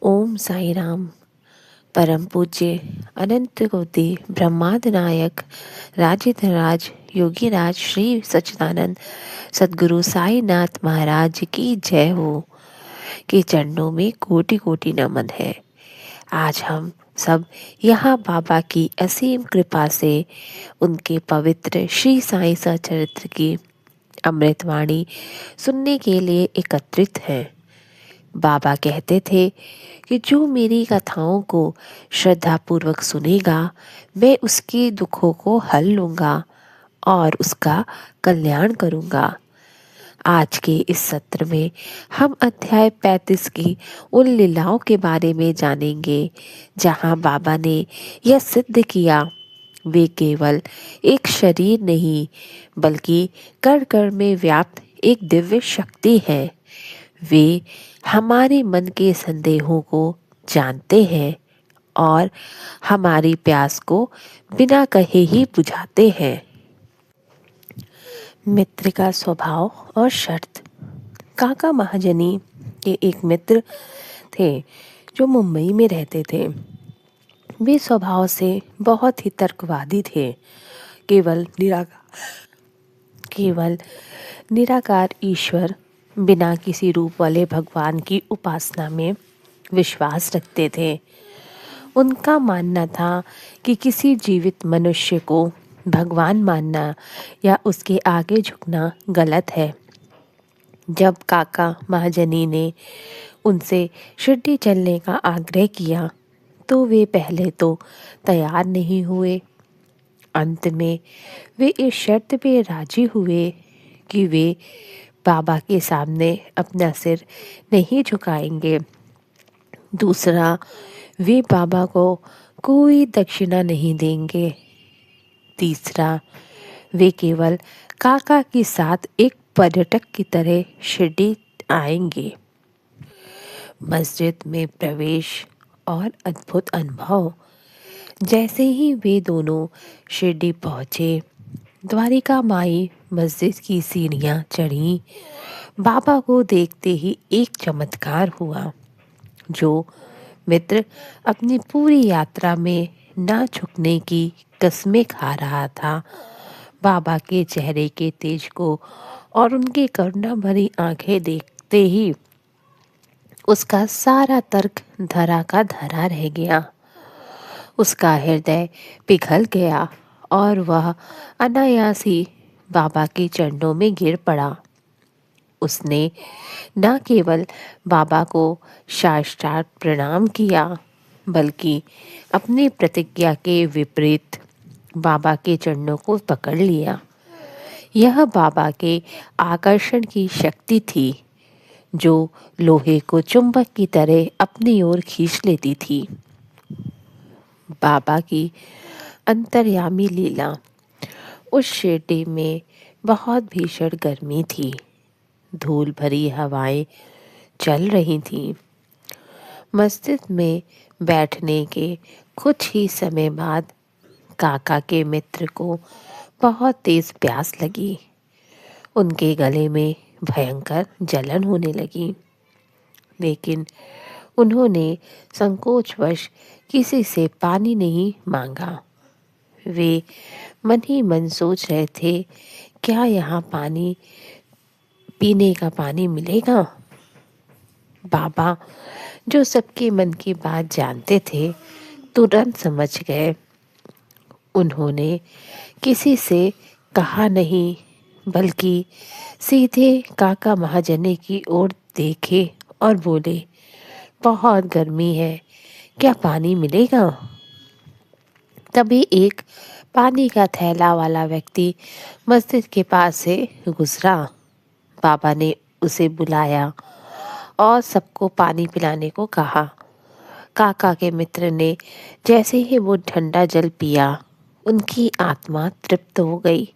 ओम साई राम। परम पूज्य अनंत कोटि ब्रह्मांड नायक राज योगीराज श्री सच्चिदानंद सद्गुरु साईनाथ महाराज की जय हो। के चरणों में कोटि कोटि नमन है। आज हम सब यहाँ बाबा की असीम कृपा से उनके पवित्र श्री साई सचरित्र की अमृतवाणी सुनने के लिए एकत्रित हैं। बाबा कहते थे कि जो मेरी कथाओं को श्रद्धापूर्वक सुनेगा, मैं उसके दुखों को हल लूँगा और उसका कल्याण करूँगा। आज के इस सत्र में हम अध्याय 35 की उन लीलाओं के बारे में जानेंगे जहाँ बाबा ने यह सिद्ध किया वे केवल एक शरीर नहीं बल्कि कण कण में व्याप्त एक दिव्य शक्ति है। वे हमारे मन के संदेहों को जानते हैं और हमारी प्यास को बिना कहे ही बुझाते हैं। मित्र का स्वभाव और शर्त। काका महाजनी के एक मित्र थे जो मुंबई में रहते थे। वे स्वभाव से बहुत ही तर्कवादी थे। केवल निराकार ईश्वर बिना किसी रूप वाले भगवान की उपासना में विश्वास रखते थे। उनका मानना था कि किसी जीवित मनुष्य को भगवान मानना या उसके आगे झुकना गलत है। जब काका महाजनी ने उनसे शिरडी चलने का आग्रह किया तो वे पहले तो तैयार नहीं हुए। अंत में वे इस शर्त पे राजी हुए कि वे बाबा के सामने अपना सिर नहीं झुकाएंगे। दूसरा, वे बाबा को कोई दक्षिणा नहीं देंगे। तीसरा, वे केवल काका के साथ एक पर्यटक की तरह शिरडी आएंगे। मस्जिद में प्रवेश और अद्भुत अनुभव। जैसे ही वे दोनों शिरडी पहुँचे, द्वारिका माई मस्जिद की सीढ़ियाँ चढ़ी। बाबा को देखते ही एक चमत्कार हुआ। जो मित्र अपनी पूरी यात्रा में ना झुकने की कस्में खा रहा था, बाबा के चेहरे के तेज को और उनकी करुणा भरी आंखें देखते ही उसका सारा तर्क धरा का धरा रह गया। उसका हृदय पिघल गया और वह अनायास ही बाबा के चरणों में गिर पड़ा। उसने न केवल बाबा को साष्टांग प्रणाम किया बल्कि अपनी प्रतिज्ञा के विपरीत बाबा के चरणों को पकड़ लिया। यह बाबा के आकर्षण की शक्ति थी जो लोहे को चुंबक की तरह अपनी ओर खींच लेती थी। बाबा की अंतर्यामी लीला। उस शिरडी में बहुत भीषण गर्मी थी। धूल भरी हवाएं चल रही थीं। मस्जिद में बैठने के कुछ ही समय बाद काका के मित्र को बहुत तेज प्यास लगी। उनके गले में भयंकर जलन होने लगी, लेकिन उन्होंने संकोचवश किसी से पानी नहीं मांगा। वे मन ही मन सोच रहे थे, क्या यहाँ पानी पीने का पानी मिलेगा? बाबा, जो सबके मन की बात जानते थे, तुरंत समझ गए। उन्होंने किसी से कहा नहीं बल्कि सीधे काका महाजनी की ओर देखे और बोले, बहुत गर्मी है, क्या पानी मिलेगा? तभी एक पानी का थैला वाला व्यक्ति मस्जिद के पास से गुजरा। बाबा ने उसे बुलाया और सबको पानी पिलाने को कहा। काका के मित्र ने जैसे ही वो ठंडा जल पिया, उनकी आत्मा तृप्त हो गई।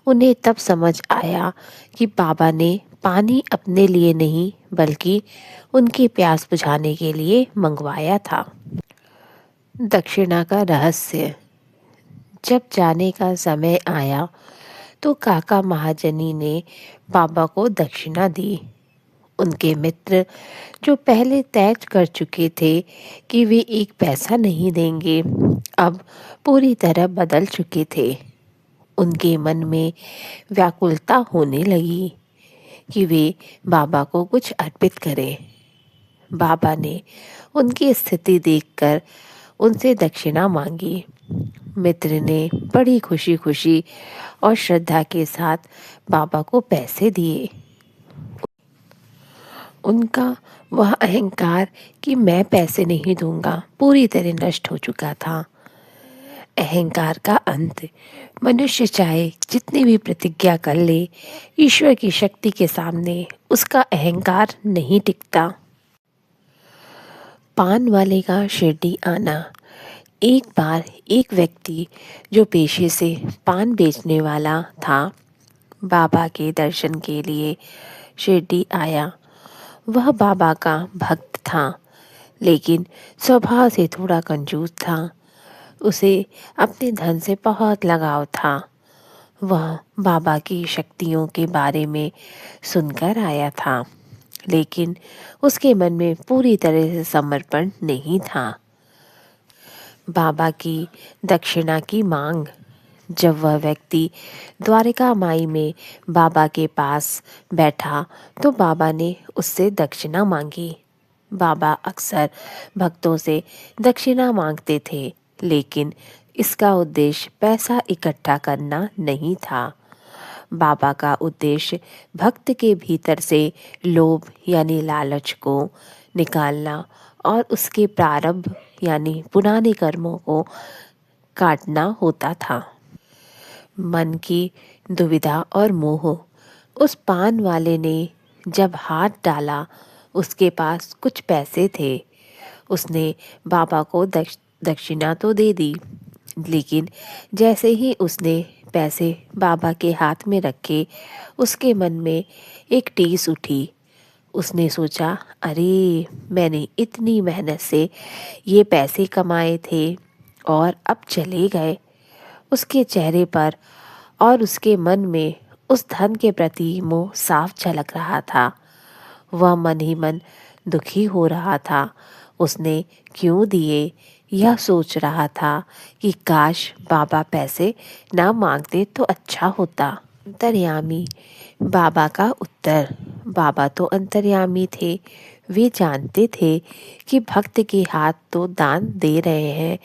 उन्हें तब समझ आया कि बाबा ने पानी अपने लिए नहीं बल्कि उनकी प्यास बुझाने के लिए मंगवाया था। दक्षिणा का रहस्य। जब जाने का समय आया तो काका महाजनी ने बाबा को दक्षिणा दी। उनके मित्र जो पहले तय कर चुके थे कि वे एक पैसा नहीं देंगे, अब पूरी तरह बदल चुके थे। उनके मन में व्याकुलता होने लगी कि वे बाबा को कुछ अर्पित करें। बाबा ने उनकी स्थिति देखकर उनसे दक्षिणा मांगी। मित्र ने बड़ी खुशी खुशी और श्रद्धा के साथ बाबा को पैसे दिए। उनका वह अहंकार कि मैं पैसे नहीं दूंगा पूरी तरह नष्ट हो चुका था। अहंकार का अंत। मनुष्य चाहे जितनी भी प्रतिज्ञा कर ले, ईश्वर की शक्ति के सामने उसका अहंकार नहीं टिकता। पान वाले का शिरडी आना। एक बार एक व्यक्ति जो पेशे से पान बेचने वाला था, बाबा के दर्शन के लिए शिरडी आया। वह बाबा का भक्त था, लेकिन स्वभाव से थोड़ा कंजूस था। उसे अपने धन से बहुत लगाव था। वह बाबा की शक्तियों के बारे में सुनकर आया था, लेकिन उसके मन में पूरी तरह से समर्पण नहीं था। बाबा की दक्षिणा की मांग। जब वह व्यक्ति द्वारिका माई में बाबा के पास बैठा तो बाबा ने उससे दक्षिणा मांगी। बाबा अक्सर भक्तों से दक्षिणा मांगते थे, लेकिन इसका उद्देश्य पैसा इकट्ठा करना नहीं था। बाबा का उद्देश्य भक्त के भीतर से लोभ यानी लालच को निकालना और उसके प्रारब्ध यानी पुराने कर्मों को काटना होता था। मन की दुविधा और मोह। उस पान वाले ने जब हाथ डाला, उसके पास कुछ पैसे थे। उसने बाबा को दक्षिणा तो दे दी, लेकिन जैसे ही उसने पैसे बाबा के हाथ में रखे, उसके मन में एक टीस उठी। उसने सोचा, अरे मैंने इतनी मेहनत से ये पैसे कमाए थे और अब चले गए। उसके चेहरे पर और उसके मन में उस धन के प्रति मोह साफ झलक रहा था। वह मन ही मन दुखी हो रहा था। उसने क्यों दिए, यह सोच रहा था कि काश बाबा पैसे ना मांगते तो अच्छा होता। अंतर्यामी। बाबा का उत्तर। बाबा तो अंतर्यामी थे। वे जानते थे कि भक्त के हाथ तो दान दे रहे हैं,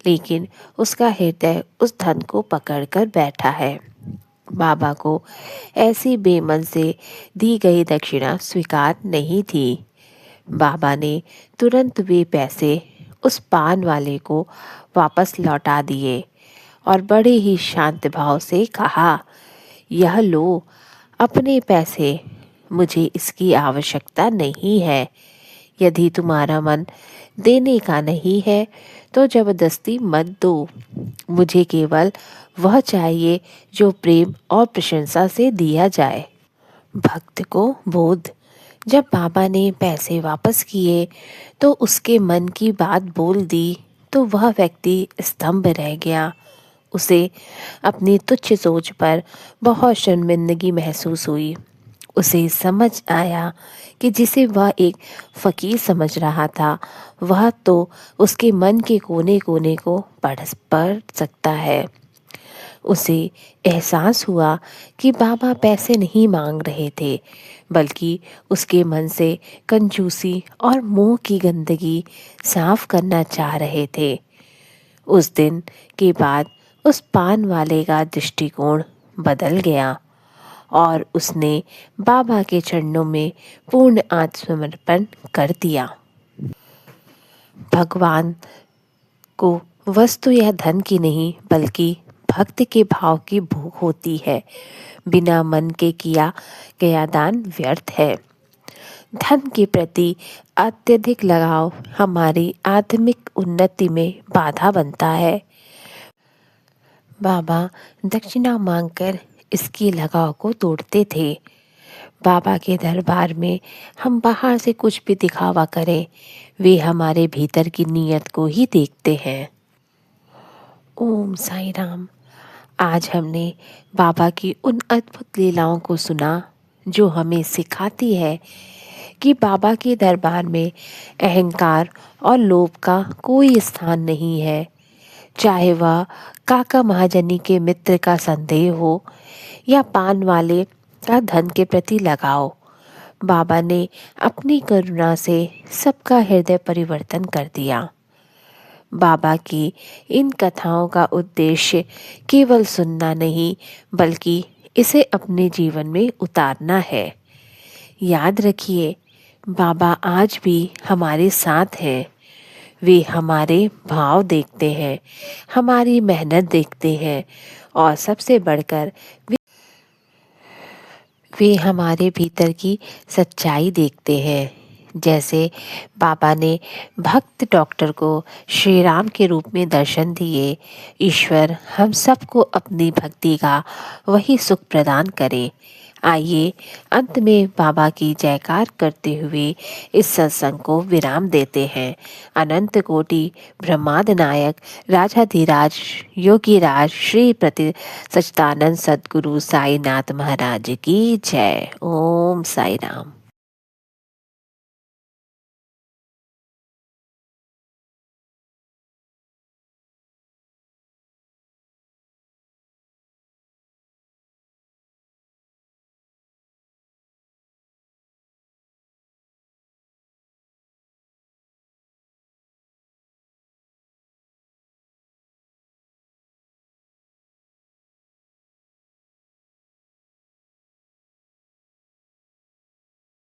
लेकिन उसका हृदय उस धन को पकड़कर बैठा है। बाबा को ऐसी बेमन से दी गई दक्षिणा स्वीकार नहीं थी। बाबा ने तुरंत वे पैसे उस पान वाले को वापस लौटा दिए और बड़े ही शांत भाव से कहा, यह लो अपने पैसे, मुझे इसकी आवश्यकता नहीं है। यदि तुम्हारा मन देने का नहीं है तो जबरदस्ती मत दो। मुझे केवल वह चाहिए जो प्रेम और प्रशंसा से दिया जाए। भक्त को बोध। जब बाबा ने पैसे वापस किए तो उसके मन की बात बोल दी तो वह व्यक्ति स्तंभ रह गया। उसे अपनी तुच्छ सोच पर बहुत शर्मिंदगी महसूस हुई। उसे समझ आया कि जिसे वह एक फ़कीर समझ रहा था, वह तो उसके मन के कोने कोने को पढ़ सकता है। उसे एहसास हुआ कि बाबा पैसे नहीं मांग रहे थे, बल्कि उसके मन से कंजूसी और मोह की गंदगी साफ करना चाह रहे थे। उस दिन के बाद उस पान वाले का दृष्टिकोण बदल गया और उसने बाबा के चरणों में पूर्ण आत्मसमर्पण कर दिया। भगवान को वस्तु या धन की नहीं, बल्कि भक्त के भाव की भूख होती है। बिना मन के किया गया दान व्यर्थ है। धन के प्रति अत्यधिक लगाव हमारी आत्मिक उन्नति में बाधा बनता है। बाबा दक्षिणा मांगकर इसकी लगाव को तोड़ते थे। बाबा के दरबार में हम बाहर से कुछ भी दिखावा करें, वे हमारे भीतर की नीयत को ही देखते हैं। ओम साईं राम। आज हमने बाबा की उन अद्भुत लीलाओं को सुना जो हमें सिखाती है कि बाबा के दरबार में अहंकार और लोभ का कोई स्थान नहीं है। चाहे वह काका महाजनी के मित्र का संदेह हो या पान वाले का धन के प्रति लगाव, बाबा ने अपनी करुणा से सबका हृदय परिवर्तन कर दिया। बाबा की इन कथाओं का उद्देश्य केवल सुनना नहीं, बल्कि इसे अपने जीवन में उतारना है। याद रखिए, बाबा आज भी हमारे साथ हैं। वे हमारे भाव देखते हैं, हमारी मेहनत देखते हैं और सबसे बढ़कर वे हमारे भीतर की सच्चाई देखते हैं। जैसे बाबा ने भक्त डॉक्टर को श्री राम के रूप में दर्शन दिए, ईश्वर हम सबको अपनी भक्ति का वही सुख प्रदान करे। आइए अंत में बाबा की जयकार करते हुए इस सत्संग को विराम देते हैं। अनंत कोटि ब्रह्मांड नायक राजाधिराज योगीराज श्री प्रति सच्चिदानंद सद्गुरु साईनाथ महाराज की जय। ओम साई राम।